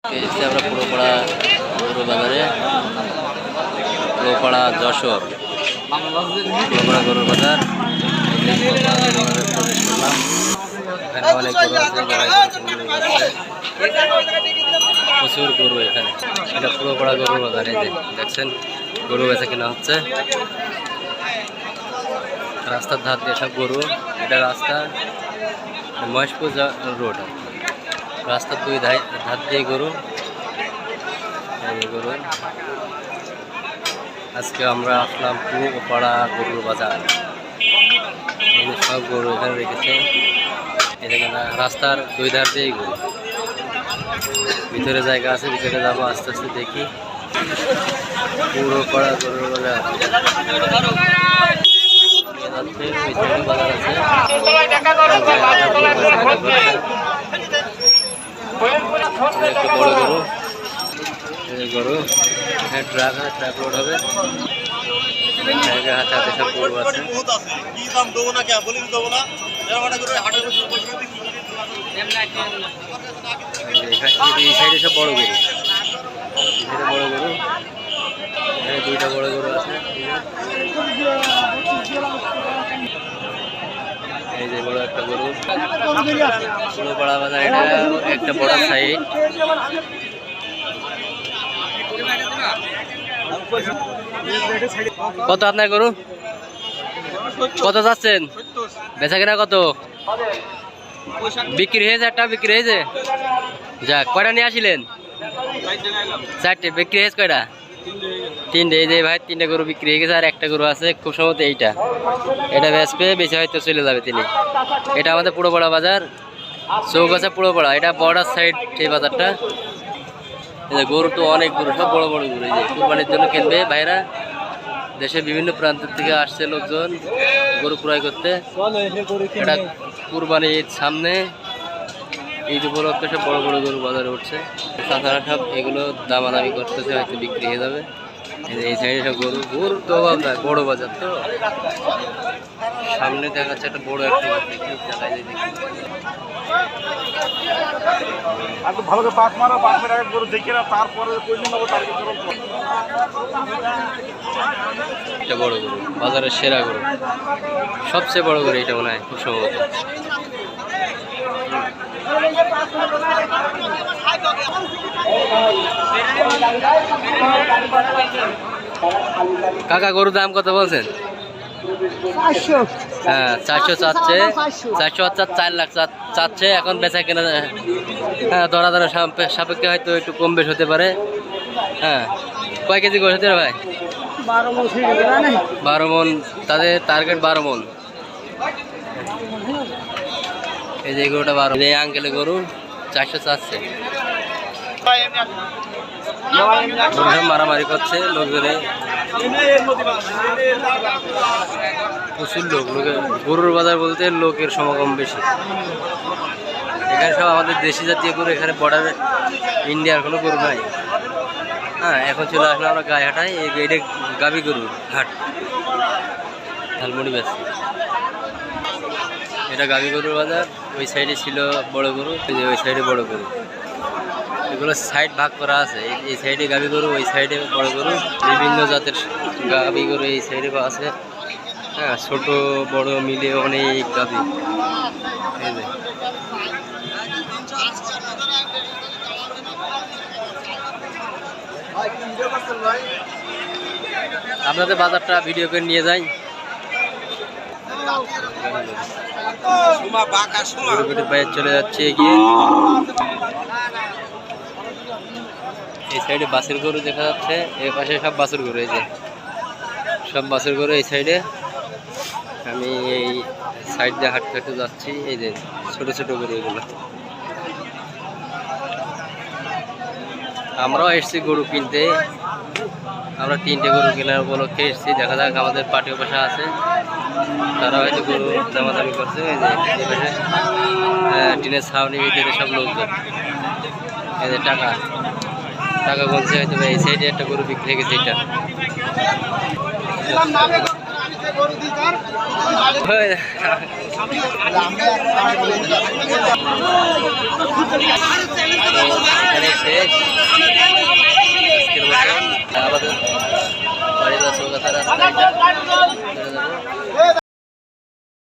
আমরা পুরোপাড়া গরু বাজারে, পুরোপাড়া যশোর পুরোপাড়া গরুর বাজার প্রবেশ করলাম। এখানে অনেক গরু আছে, প্রচুর গরু এখানে। এটা পুরোপাড়া গরুর বাজার। এই যে দেখছেন গরু বেচা কেনা হচ্ছে রাস্তার ধার দিয়ে সব গরু। এটা রাস্তা মহেশপুর রোড, রাস্তার দুই ধার দিয়ে গরু। গরু আজকে আমরা আসলাম পুরোপাড়া গরুর বাজার। সব গরু এখানে রেখেছে। এখানে রাস্তার দুই ধার দিয়েই গরু। ভিতরে জায়গা আছে, ভিতরে যাবো আস্তে আস্তে দেখি। পুরোপাড়া গরুর বাজার বাজার আছে। একটা বড় গরু, গরু ট্রাক লোড হবে। হাতে হাতে সব গরু আছে। এই সাইডে সব বড় গরু, বড় গরু। এখানে দুইটা বড় গরু আছে। এই যে বড় একটা গরু, পুরোপাড়া বাজার। এটা একটা বড় সাইড। কত আপনার গরু? কত যাচ্ছেন? বেচা কেনা কত? বিক্রি হয়েছে? একটা বিক্রি হয়েছে। যাক, কয়টা নিয়ে আসিলেন? চারটে। বিক্রি হয়েছে কয়টা? তিনটে। এই যে ভাই তিনটে গরু বিক্রি হয়ে গেছে, আর একটা গরু আছে খুব সম্ভবত এইটা। এটা বেচবে, বেশি হয়তো চলে যাবে তিনি। এটা আমাদের পুরোপাড়া বাজার, চৌগাছা পুরোপাড়া। এটা বর্ডার সাইড এই বাজারটা। গরু তো অনেক গরু, সব বড় বড় গরু। এই যে কুরবানির জন্য কিনবে ভাইরা, দেশের বিভিন্ন প্রান্ত থেকে আসছে লোকজন গরু ক্রয় করতে। এটা কুরবানির সামনে, ঈদ উপলক্ষে সব বড় বড় গরু বাজারে উঠছে। তাছাড়া সব এগুলো দামাদামি করতেছে, হয়তো বিক্রি হয়ে যাবে। এই সাইডে সব গরু, গরু তো অভাব নয়, বড় বাজার তো। সামনে দেখা যাচ্ছে একটা বড় একটা জায়গায় দেখি। ভালো পাক মারা, পাকের আগে গরু দেখে না, তারপরে এটা বড় গরু, বাজারের সেরা গরু, সবচেয়ে বড় গরু এটা মনে হয় খুব সম্ভবত। কাকা গরুর দাম কত বলছেন? হ্যাঁ 400 চাচ্ছে, 400 4 লাখ চাচ্ছে এখন। বেচা কেনা হ্যাঁ দরাদরা সাপেক্ষে হয়তো একটু কম বেশ হতে পারে। হ্যাঁ, কয় কেজি গোশ হতে পারে ভাই? 12 মন, তাদের টার্গেট 12 মন। এই যে গরুটা 12, এই আঙ্কেলের গরু 400 চাচ্ছে। মারামারি করছে লোকজনে, প্রচুর লোক। গরুর বাজার বলতে লোকের সমাগম বেশি। এখানে সব আমাদের দেশি জাতীয় গরু। এখানে বর্ডারে ইন্ডিয়ার কোনো গরু নাই। হ্যাঁ, এখন চলে আসলে আমরা গায়ে হাঁটাই। এটা গাভী গরুর হাট, ঝালমুড়ি বেশি। এটা গাভী গরুর বাজার। ওই সাইডে ছিল বড় গরু, ওই সাইডে বড় গরু। এগুলো সাইড ভাগ করা আছে। এই সাইডে গাভী গরু, ওই সাইডে বড় গরু। বিভিন্ন জাতের গাভী গরু এই সাইডে আছে। হ্যাঁ, ছোট বড় মিলে অনেক গাভী। আপনাদের বাজারটা ভিডিও করে নিয়ে যাই। চলে যাচ্ছে এগিয়ে। এই সাইডে বাসের গরু দেখা যাচ্ছে, এই পাশে সব বাসের গরু। এই যে সব বাসের গরু এই সাইডে। আমি এই সাইড দিয়ে হাঁটতে হাঁটতে যাচ্ছি। এই যে ছোট ছোট গরু এগুলো। আমরাও এসছি গরু কিনতে। আমরা 3টে গরু কেনার উপলক্ষে এসেছি। দেখা যাক, আমাদের পার্টি পাশে আছে, তারা হয়তো গরু দামাদামি করছে। এই যে এই পাশে টিনের ছাউনি ভিতরে সব লোকজন। এই যে টাকা বলছে হয়তো এই সাইডে একটা গরু বিক্রি হয়ে গেছে। এটা এখানে শেষ